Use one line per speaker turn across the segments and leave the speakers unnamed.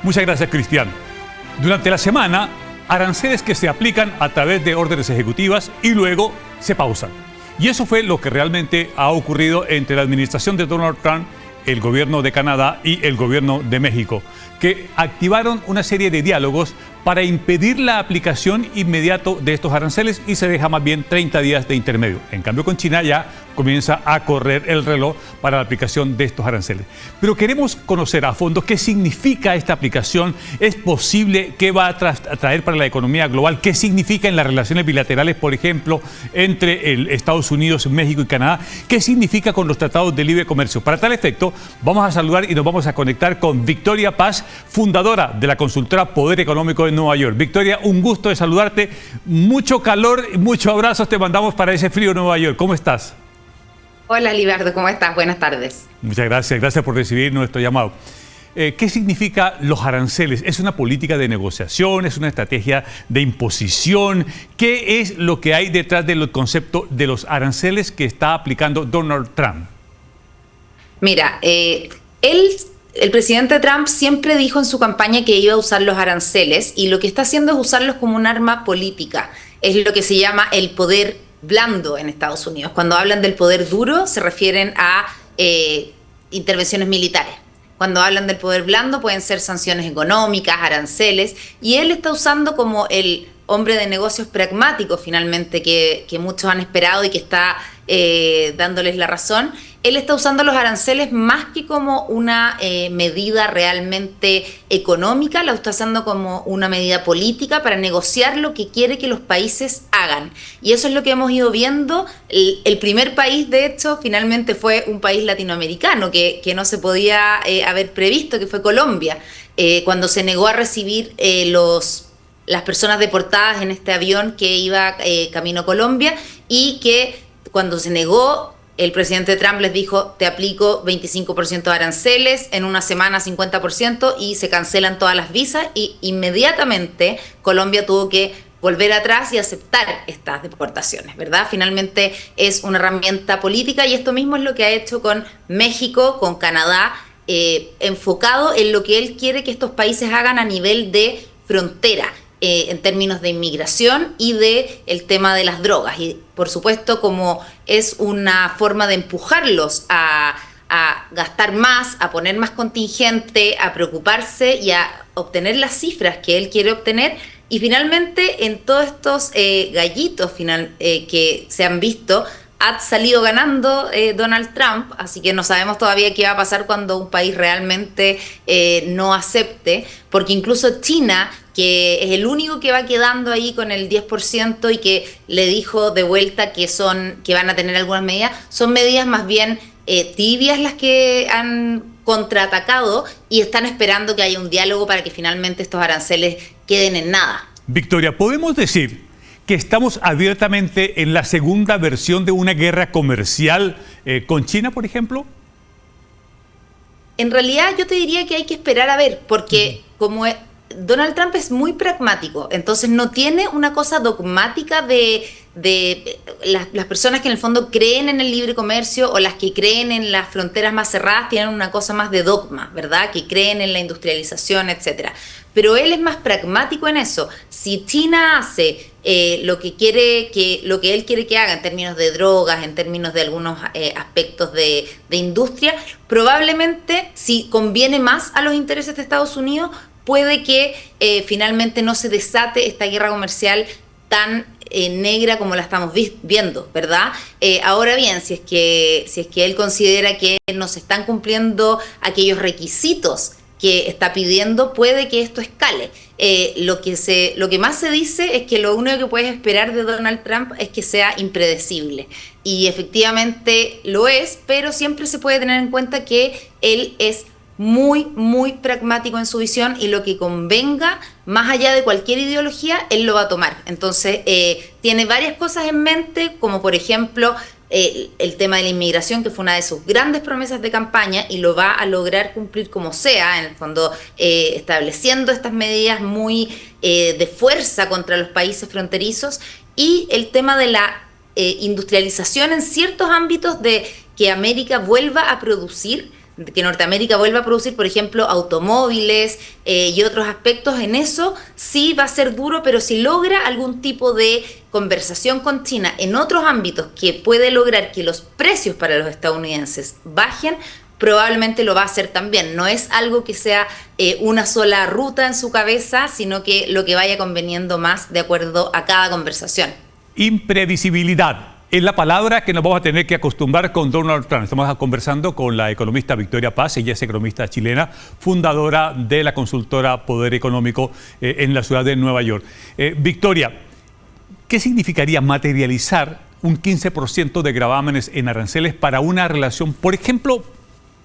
Muchas gracias, Cristian. Durante la semana, aranceles que se aplican a través de órdenes ejecutivas y luego se pausan. Y eso fue lo que realmente ha ocurrido entre la administración de Donald Trump, el gobierno de Canadá y el gobierno de México, que activaron una serie de diálogos para impedir la aplicación inmediata de estos aranceles y se deja más bien 30 días de intermedio. En cambio, con China ya comienza a correr el reloj para la aplicación de estos aranceles. Pero queremos conocer a fondo qué significa esta aplicación, es posible, qué va a traer para la economía global, qué significa en las relaciones bilaterales, por ejemplo, entre Estados Unidos, México y Canadá, qué significa con los tratados de libre comercio. Para tal efecto, vamos a saludar y nos vamos a conectar con Victoria Paz, fundadora de la consultora Poder Económico de Nueva York. Victoria, un gusto de saludarte. Mucho calor, muchos abrazos te mandamos para ese frío Nueva York. ¿Cómo estás?
Hola, Libardo, ¿cómo estás? Buenas tardes.
Muchas gracias, gracias por recibir nuestro llamado. ¿Qué significa los aranceles? ¿Es una política de negociación? ¿Es una estrategia de imposición? ¿Qué es lo que hay detrás del concepto de los aranceles que está aplicando Donald Trump?
Mira, el presidente Trump siempre dijo en su campaña que iba a usar los aranceles y lo que está haciendo es usarlos como un arma política. Es lo que se llama el poder blando en Estados Unidos. Cuando hablan del poder duro se refieren a intervenciones militares. Cuando hablan del poder blando pueden ser sanciones económicas, aranceles, y él está usando como el hombre de negocios pragmático finalmente que muchos han esperado y que está dándoles la razón. Él está usando los aranceles más que como una medida realmente económica, la está usando como una medida política para negociar lo que quiere que los países hagan. Y eso es lo que hemos ido viendo. El primer país, de hecho, finalmente fue un país latinoamericano que no se podía haber previsto, que fue Colombia, cuando se negó a recibir las personas deportadas en este avión que iba camino a Colombia, y que cuando se negó, el presidente Trump les dijo: te aplico 25% de aranceles, en una semana 50%, y se cancelan todas las visas, y inmediatamente Colombia tuvo que volver atrás y aceptar estas deportaciones, ¿verdad? Finalmente es una herramienta política, y esto mismo es lo que ha hecho con México, con Canadá, enfocado en lo que él quiere que estos países hagan a nivel de frontera, en términos de inmigración y de el tema de las drogas. Y por supuesto, como es una forma de empujarlos a gastar más, a poner más contingente, a preocuparse y a obtener las cifras que él quiere obtener. Y finalmente, en todos estos gallitos que se han visto, ha salido ganando Donald Trump, así que no sabemos todavía qué va a pasar cuando un país realmente no acepte, porque incluso China, que es el único que va quedando ahí con el 10% y que le dijo de vuelta que van a tener algunas medidas, son medidas más bien tibias las que han contraatacado, y están esperando que haya un diálogo para que finalmente estos aranceles queden en nada.
Victoria, ¿podemos decir que estamos abiertamente en la segunda versión de una guerra comercial con China, por ejemplo?
En realidad yo te diría que hay que esperar a ver, porque como Donald Trump es muy pragmático, entonces no tiene una cosa dogmática de las personas que en el fondo creen en el libre comercio, o las que creen en las fronteras más cerradas tienen una cosa más de dogma, ¿verdad? Que creen en la industrialización, etcétera. Pero él es más pragmático en eso. Si China hace lo que él quiere que haga en términos de drogas, en términos de algunos aspectos de industria, probablemente, si conviene más a los intereses de Estados Unidos, puede que finalmente no se desate esta guerra comercial tan negra como la estamos viendo, ¿verdad? Ahora bien, si es que él considera que no se están cumpliendo aquellos requisitos que está pidiendo, puede que esto escale. Lo que más se dice es que lo único que puedes esperar de Donald Trump es que sea impredecible. Y efectivamente lo es, pero siempre se puede tener en cuenta que él es muy, muy pragmático en su visión, y lo que convenga, más allá de cualquier ideología, él lo va a tomar. Entonces, tiene varias cosas en mente, como por ejemplo el tema de la inmigración, que fue una de sus grandes promesas de campaña, y lo va a lograr cumplir como sea, en el fondo estableciendo estas medidas muy de fuerza contra los países fronterizos, y el tema de la industrialización en ciertos ámbitos, de que América vuelva a producir que Norteamérica vuelva a producir, por ejemplo, automóviles y otros aspectos, en eso sí va a ser duro, pero si logra algún tipo de conversación con China en otros ámbitos que puede lograr que los precios para los estadounidenses bajen, probablemente lo va a hacer también. No es algo que sea una sola ruta en su cabeza, sino que lo que vaya conveniendo más de acuerdo a cada conversación.
Imprevisibilidad es la palabra que nos vamos a tener que acostumbrar con Donald Trump. Estamos conversando con la economista Victoria Paz. Ella es economista chilena, fundadora de la consultora Poder Económico en la ciudad de Nueva York. Victoria, ¿qué significaría materializar un 15% de gravámenes en aranceles para una relación, por ejemplo,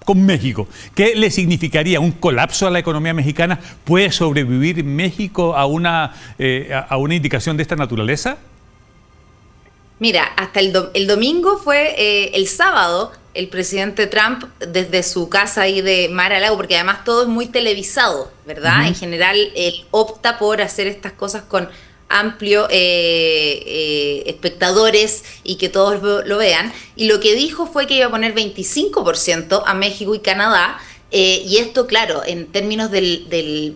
con México? ¿Qué le significaría un colapso a la economía mexicana? ¿Puede sobrevivir México a una indicación de esta naturaleza?
Mira, hasta el domingo fue el sábado, el presidente Trump desde su casa ahí de Mar-a-Lago, porque además todo es muy televisado, ¿verdad? En general, él opta por hacer estas cosas con amplio espectadores y que todos lo vean. Y lo que dijo fue que iba a poner 25% a México y Canadá. Y esto, claro, en términos de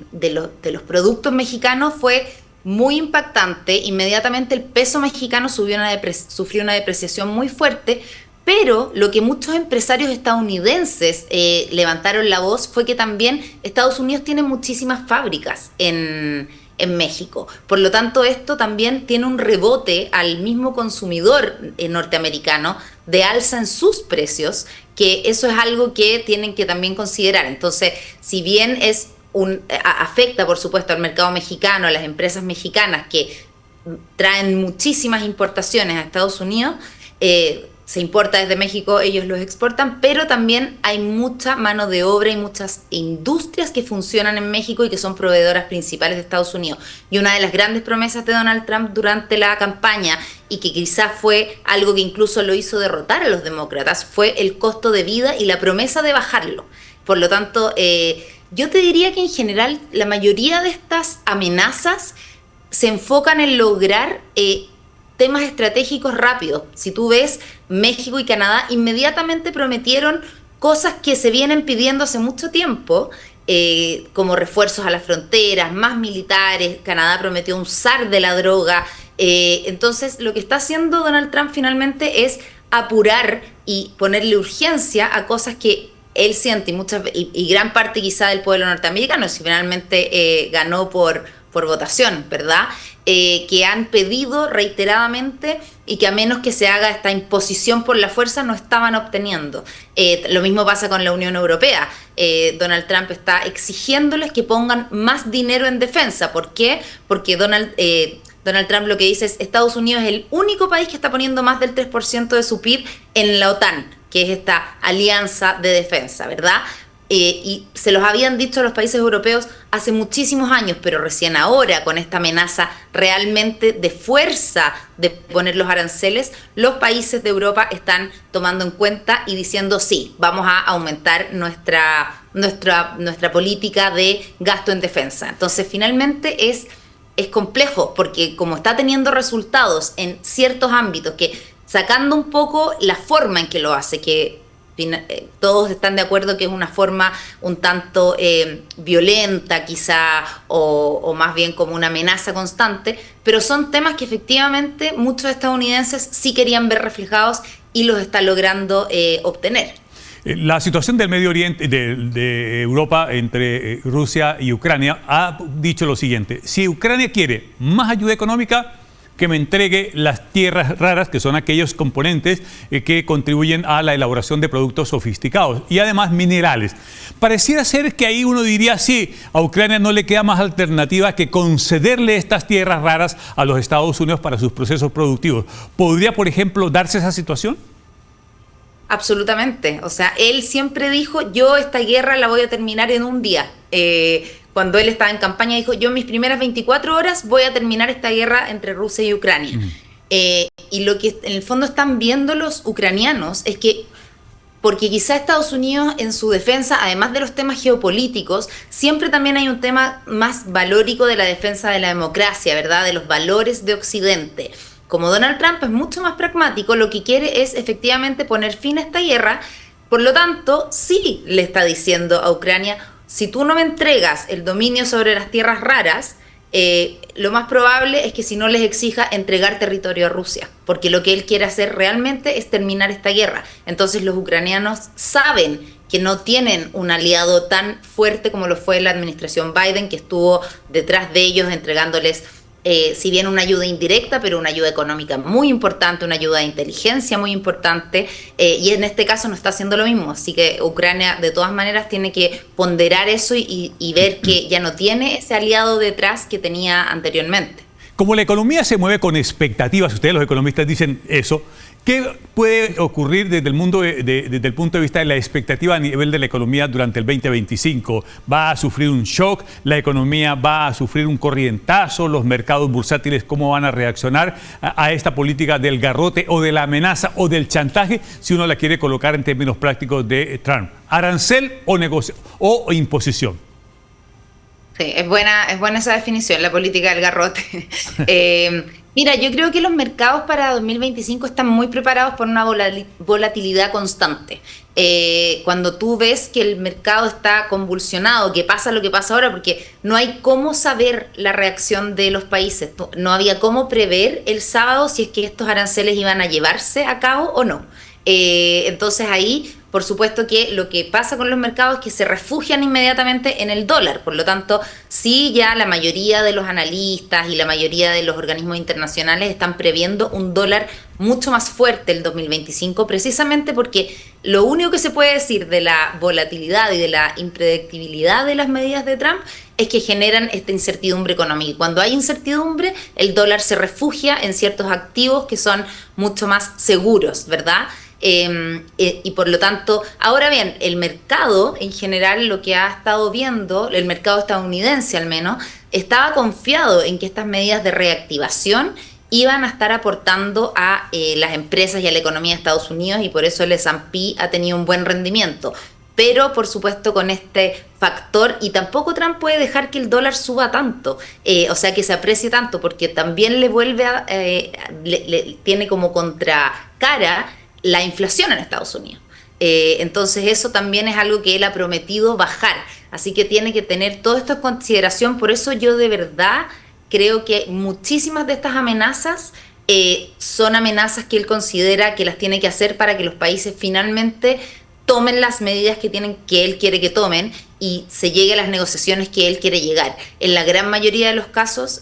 los productos mexicanos fue muy impactante. Inmediatamente el peso mexicano sufrió una depreciación muy fuerte, pero lo que muchos empresarios estadounidenses levantaron la voz fue que también Estados Unidos tiene muchísimas fábricas en México. Por lo tanto, esto también tiene un rebote al mismo consumidor norteamericano de alza en sus precios, que eso es algo que tienen que también considerar. Entonces, si bien afecta, por supuesto, al mercado mexicano, a las empresas mexicanas que traen muchísimas importaciones a Estados Unidos, se importa desde México, ellos los exportan, pero también hay mucha mano de obra y muchas industrias que funcionan en México y que son proveedoras principales de Estados Unidos. Y una de las grandes promesas de Donald Trump durante la campaña, y que quizás fue algo que incluso lo hizo derrotar a los demócratas, fue el costo de vida y la promesa de bajarlo. Por lo tanto, yo te diría que en general la mayoría de estas amenazas se enfocan en lograr temas estratégicos rápidos. Si tú ves, México y Canadá inmediatamente prometieron cosas que se vienen pidiendo hace mucho tiempo, como refuerzos a las fronteras, más militares. Canadá prometió un SAR de la droga. Entonces, lo que está haciendo Donald Trump finalmente es apurar y ponerle urgencia a cosas que él siente, y gran parte quizá del pueblo norteamericano, si finalmente ganó por votación, ¿verdad? Que han pedido reiteradamente y que a menos que se haga esta imposición por la fuerza no estaban obteniendo. Lo mismo pasa con la Unión Europea. Donald Trump está exigiéndoles que pongan más dinero en defensa. ¿Por qué? Porque Donald Trump lo que dice es: Estados Unidos es el único país que está poniendo más del 3% de su PIB en la OTAN, que es esta alianza de defensa, ¿verdad? Y se los habían dicho a los países europeos hace muchísimos años, pero recién ahora, con esta amenaza realmente de fuerza de poner los aranceles, los países de Europa están tomando en cuenta y diciendo: sí, vamos a aumentar nuestra política de gasto en defensa. Entonces, finalmente es complejo, porque como está teniendo resultados en ciertos ámbitos, que sacando un poco la forma en que lo hace, que todos están de acuerdo que es una forma un tanto violenta quizá, o más bien como una amenaza constante, pero son temas que efectivamente muchos estadounidenses sí querían ver reflejados y los está logrando obtener.
La situación del Medio Oriente, de Europa, entre Rusia y Ucrania, ha dicho lo siguiente: si Ucrania quiere más ayuda económica, que me entregue las tierras raras, que son aquellos componentes que contribuyen a la elaboración de productos sofisticados, y además minerales. Pareciera ser que ahí uno diría: sí, a Ucrania no le queda más alternativa que concederle estas tierras raras a los Estados Unidos para sus procesos productivos. ¿Podría, por ejemplo, darse esa situación?
Absolutamente. O sea, él siempre dijo: yo esta guerra la voy a terminar en un día. Cuando él estaba en campaña dijo: yo en mis primeras 24 horas voy a terminar esta guerra entre Rusia y Ucrania. Y lo que en el fondo están viendo los ucranianos es que, porque quizá Estados Unidos en su defensa, además de los temas geopolíticos, siempre también hay un tema más valórico de la defensa de la democracia, ¿verdad? De los valores de Occidente. Como Donald Trump es mucho más pragmático, lo que quiere es efectivamente poner fin a esta guerra, Por lo tanto, sí le está diciendo a Ucrania, si tú no me entregas el dominio sobre las tierras raras, lo más probable es que si no les exija entregar territorio a Rusia, porque lo que él quiere hacer realmente es terminar esta guerra. Entonces los ucranianos saben que no tienen un aliado tan fuerte como lo fue la administración Biden, que estuvo detrás de ellos entregándoles, si bien una ayuda indirecta, pero una ayuda económica muy importante, una ayuda de inteligencia muy importante, y en este caso no está haciendo lo mismo. Así que Ucrania de todas maneras tiene que ponderar eso y ver que ya no tiene ese aliado detrás que tenía anteriormente.
Como la economía se mueve con expectativas, ustedes los economistas dicen eso, ¿qué puede ocurrir desde el punto de vista de la expectativa a nivel de la economía durante el 2025? ¿Va a sufrir un shock? ¿La economía va a sufrir un corrientazo? ¿Los mercados bursátiles cómo van a reaccionar a esta política del garrote o de la amenaza o del chantaje, si uno la quiere colocar en términos prácticos de Trump? ¿Arancel o imposición?
Sí, es buena esa definición, la política del garrote. Mira, yo creo que los mercados para 2025 están muy preparados por una volatilidad constante. Cuando tú ves que el mercado está convulsionado, que pasa lo que pasa ahora, porque no hay cómo saber la reacción de los países, no había cómo prever el sábado si es que estos aranceles iban a llevarse a cabo o no. Entonces ahí, por supuesto que lo que pasa con los mercados es que se refugian inmediatamente en el dólar. Por lo tanto, sí, ya la mayoría de los analistas y la mayoría de los organismos internacionales están previendo un dólar mucho más fuerte el 2025, precisamente porque lo único que se puede decir de la volatilidad y de la impredictibilidad de las medidas de Trump es que generan esta incertidumbre económica. Y cuando hay incertidumbre, el dólar se refugia en ciertos activos que son mucho más seguros, ¿verdad? Y por lo tanto, ahora bien, el mercado en general, lo que ha estado viendo, el mercado estadounidense al menos, estaba confiado en que estas medidas de reactivación iban a estar aportando a las empresas y a la economía de Estados Unidos, y por eso el S&P ha tenido un buen rendimiento. Pero, por supuesto, con este factor, y tampoco Trump puede dejar que el dólar suba tanto, o sea, que se aprecie tanto, porque también le vuelve tiene como contracara la inflación en Estados Unidos. Entonces eso también es algo que él ha prometido bajar, así que tiene que tener todo esto en consideración. Por eso yo de verdad creo que muchísimas de estas amenazas son amenazas que él considera que las tiene que hacer para que los países finalmente tomen las medidas que él quiere que tomen y se llegue a las negociaciones que él quiere llegar. En la gran mayoría de los casos,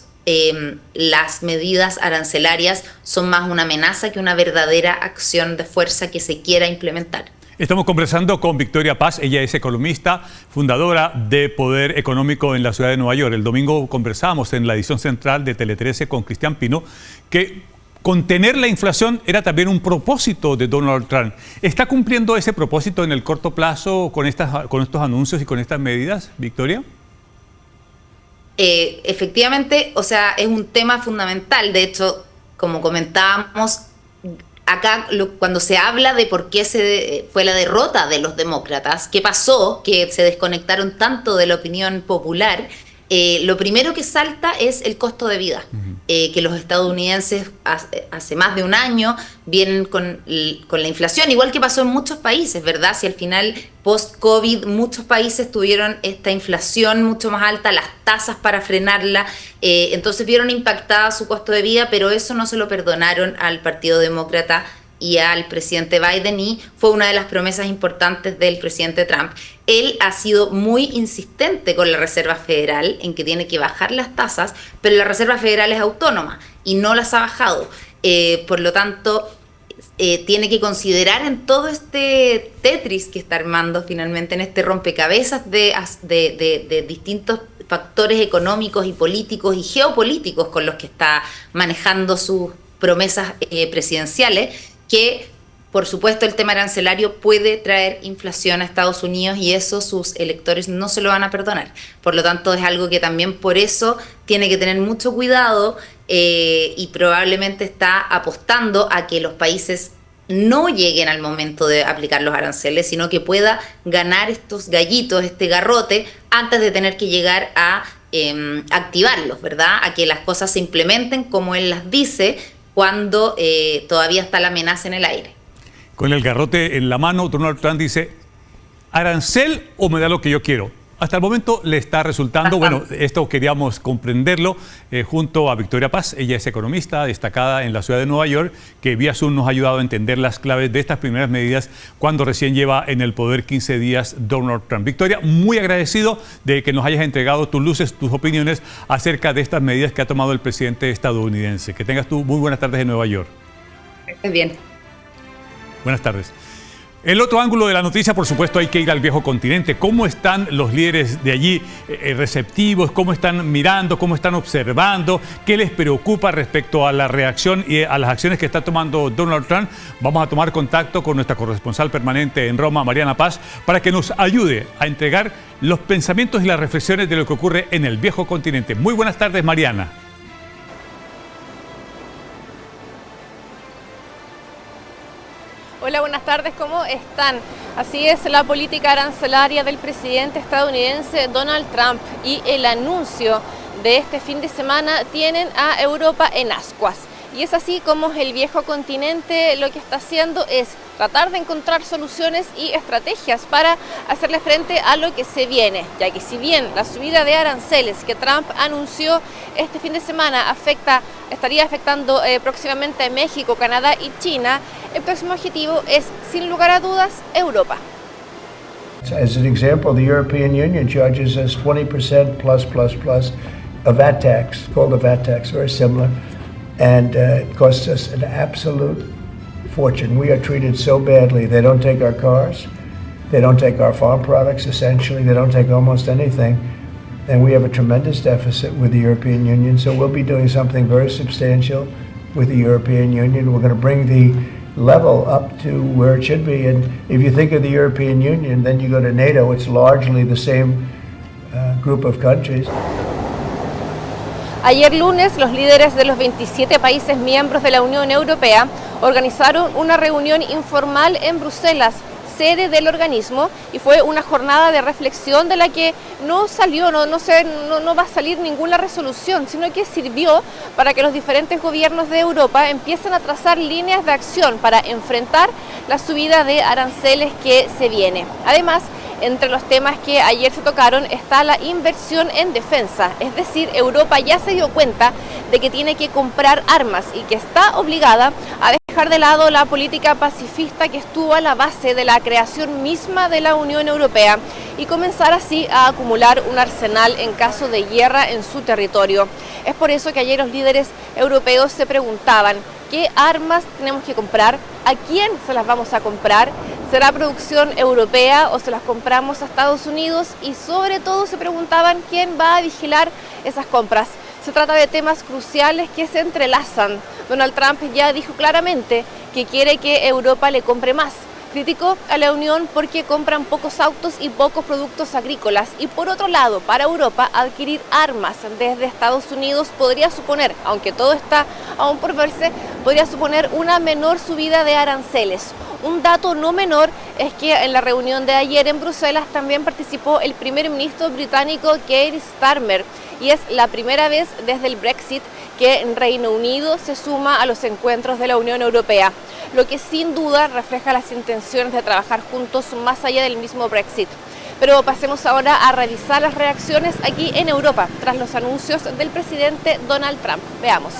las medidas arancelarias son más una amenaza que una verdadera acción de fuerza que se quiera implementar.
Estamos conversando con Victoria Paz, ella es economista, fundadora de Poder Económico en la ciudad de Nueva York. El domingo conversábamos en la edición central de Tele 13 con Cristian Pino que contener la inflación era también un propósito de Donald Trump. ¿Está cumpliendo ese propósito en el corto plazo con estos anuncios y con estas medidas, Victoria?
Efectivamente, o sea, es un tema fundamental. De hecho, como comentábamos, acá cuando se habla de por qué fue la derrota de los demócratas, qué pasó, que se desconectaron tanto de la opinión popular, lo primero que salta es el costo de vida. Que los estadounidenses hace más de un año vienen con la inflación, igual que pasó en muchos países, ¿verdad? Si al final, post-COVID, muchos países tuvieron esta inflación mucho más alta, las tasas para frenarla, entonces vieron impactada su costo de vida, pero eso no se lo perdonaron al Partido Demócrata y al presidente Biden, y fue una de las promesas importantes del presidente Trump. Él ha sido muy insistente con la Reserva Federal en que tiene que bajar las tasas, pero la Reserva Federal es autónoma y no las ha bajado. Por lo tanto, tiene que considerar en todo este Tetris que está armando finalmente, en este rompecabezas de distintos factores económicos y políticos y geopolíticos con los que está manejando sus promesas presidenciales, que por supuesto el tema arancelario puede traer inflación a Estados Unidos y eso sus electores no se lo van a perdonar. Por lo tanto, es algo que también por eso tiene que tener mucho cuidado, y probablemente está apostando a que los países no lleguen al momento de aplicar los aranceles, sino que pueda ganar estos gallitos, este garrote, antes de tener que llegar a activarlos, ¿verdad? A que las cosas se implementen como él las dice, cuando todavía está la amenaza en el aire.
Con el garrote en la mano, Donald Trump dice, ¿arancel o me da lo que yo quiero? Hasta el momento le está resultando, bueno, esto queríamos comprenderlo junto a Victoria Paz. Ella es economista destacada en la ciudad de Nueva York, que vía Zoom nos ha ayudado a entender las claves de estas primeras medidas cuando recién lleva en el poder 15 días Donald Trump. Victoria, muy agradecido de que nos hayas entregado tus luces, tus opiniones acerca de estas medidas que ha tomado el presidente estadounidense. Que tengas tú muy buenas tardes en Nueva York.
Muy bien.
Buenas tardes. El otro ángulo de la noticia, por supuesto, hay que ir al viejo continente. ¿Cómo están los líderes de allí receptivos? ¿Cómo están mirando? ¿Cómo están observando? ¿Qué les preocupa respecto a la reacción y a las acciones que está tomando Donald Trump? Vamos a tomar contacto con nuestra corresponsal permanente en Roma, Mariana Paz, para que nos ayude a entregar los pensamientos y las reflexiones de lo que ocurre en el viejo continente. Muy buenas tardes, Mariana.
Hola, buenas tardes, ¿cómo están? Así es la política arancelaria del presidente estadounidense Donald Trump y el anuncio de este fin de semana tienen a Europa en ascuas. Y es así como el viejo continente lo que está haciendo es tratar de encontrar soluciones y estrategias para hacerle frente a lo que se viene, ya que si bien la subida de aranceles que Trump anunció este fin de semana estaría afectando próximamente a México, Canadá y China, el próximo objetivo es, sin lugar a dudas, Europa.
As an example, the European Union charges us 20% plus a VAT tax, called a VAT tax, very similar, and it costs us an absolute fortune. We are treated so badly. They don't take our cars, they don't take our farm products, essentially, they don't take almost anything, and we have a tremendous deficit with the European Union, so we'll be doing something very substantial with the European Union. We're going to bring the level up to where it should be, and if you think of the European Union, then you go to NATO, it's largely the same group of countries.
Ayer lunes, los líderes de los 27 países miembros de la Unión Europea organizaron una reunión informal en Bruselas, sede del organismo, y fue una jornada de reflexión de la que no va a salir ninguna resolución, sino que sirvió para que los diferentes gobiernos de Europa empiecen a trazar líneas de acción para enfrentar la subida de aranceles que se viene. Además, entre los temas que ayer se tocaron está la inversión en defensa, es decir, Europa ya se dio cuenta de que tiene que comprar armas y que está obligada a dejar de lado la política pacifista que estuvo a la base de la creación misma de la Unión Europea y comenzar así a acumular un arsenal en caso de guerra en su territorio. Es por eso que ayer los líderes europeos se preguntaban qué armas tenemos que comprar, a quién se las vamos a comprar, ¿será producción europea o se las compramos a Estados Unidos? Y sobre todo se preguntaban quién va a vigilar esas compras. Se trata de temas cruciales que se entrelazan. Donald Trump ya dijo claramente que quiere que Europa le compre más. Criticó a la Unión porque compran pocos autos y pocos productos agrícolas. Y por otro lado, para Europa, adquirir armas desde Estados Unidos podría suponer, aunque todo está aún por verse, podría suponer una menor subida de aranceles. Un dato no menor es que en la reunión de ayer en Bruselas también participó el primer ministro británico Keir Starmer, y es la primera vez desde el Brexit que en Reino Unido se suma a los encuentros de la Unión Europea, lo que sin duda refleja las intenciones de trabajar juntos más allá del mismo Brexit. Pero pasemos ahora a revisar las reacciones aquí en Europa tras los anuncios del presidente Donald Trump. Veamos.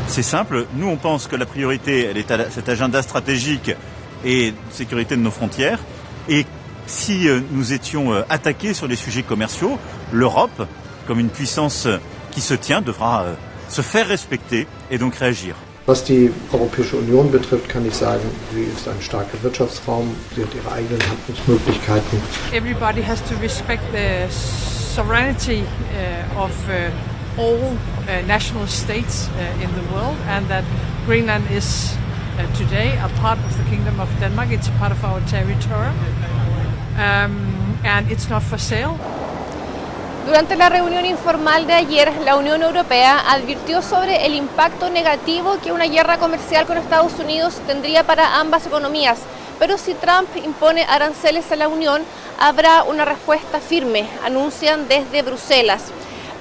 C'est simple, nous on pense que la priorité elle est à cet agenda stratégique et sécurité de nos frontières, et si nous étions attaqués sur les sujets commerciaux, l'Europe, comme une puissance qui se tient, devra se faire respecter et donc réagir.
Was die Europäische Union betrifft, kann ich sagen, sie ist ein starker Wirtschaftsraum, sie hat ihre eigenen Handlungsmöglichkeiten.
Everybody has to respect the sovereignty of all national states in the world, and that Greenland is today a part of the Kingdom of Denmark. It's a part of our territory, and it's not for sale.
Durante la reunión informal de ayer, la Unión Europea advirtió sobre el impacto negativo que una guerra comercial con Estados Unidos tendría para ambas economías. Pero si Trump impone aranceles a la Unión, habrá una respuesta firme, anuncian desde Bruselas.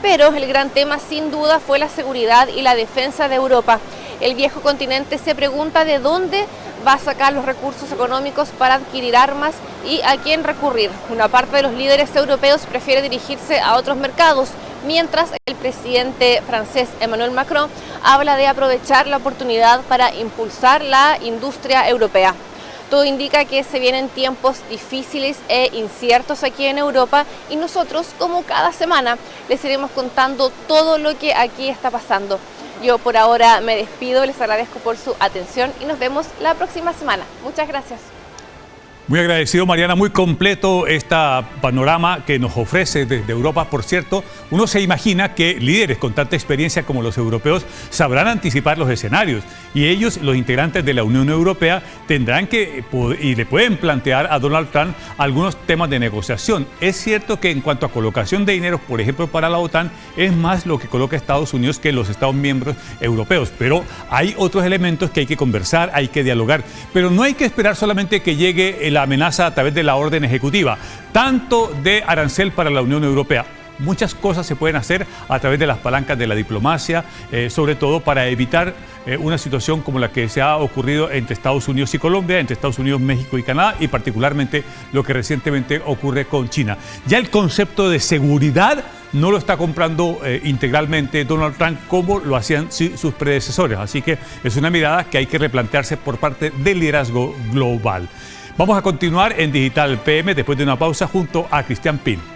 Pero el gran tema sin duda fue la seguridad y la defensa de Europa. el viejo continente se pregunta de dónde va a sacar los recursos económicos para adquirir armas y a quién recurrir. Una parte de los líderes europeos prefiere dirigirse a otros mercados, mientras el presidente francés Emmanuel Macron habla de aprovechar la oportunidad para impulsar la industria europea. Todo indica que se vienen tiempos difíciles e inciertos aquí en Europa y nosotros, como cada semana, les iremos contando todo lo que aquí está pasando. Yo por ahora me despido, les agradezco por su atención y nos vemos la próxima semana. Muchas gracias.
Muy agradecido, Mariana, muy completo este panorama que nos ofrece desde Europa. Por cierto, uno se imagina que líderes con tanta experiencia como los europeos sabrán anticipar los escenarios y ellos, los integrantes de la Unión Europea, tendrán que y le pueden plantear a Donald Trump algunos temas de negociación. Es cierto que en cuanto a colocación de dinero, por ejemplo, para la OTAN, es más lo que coloca Estados Unidos que los Estados miembros europeos, pero hay otros elementos que hay que conversar, hay que dialogar, pero no hay que esperar solamente que llegue la amenaza a través de la orden ejecutiva, tanto de arancel para la Unión Europea. Muchas cosas se pueden hacer a través de las palancas de la diplomacia, sobre todo para evitar una situación como la que se ha ocurrido entre Estados Unidos y Colombia, entre Estados Unidos, México y Canadá, y particularmente lo que recientemente ocurre con China. Ya el concepto de seguridad no lo está comprando integralmente Donald Trump como lo hacían sus predecesores, así que es una mirada que hay que replantearse por parte del liderazgo global. Vamos a continuar en Digital PM después de una pausa junto a Cristian Pin.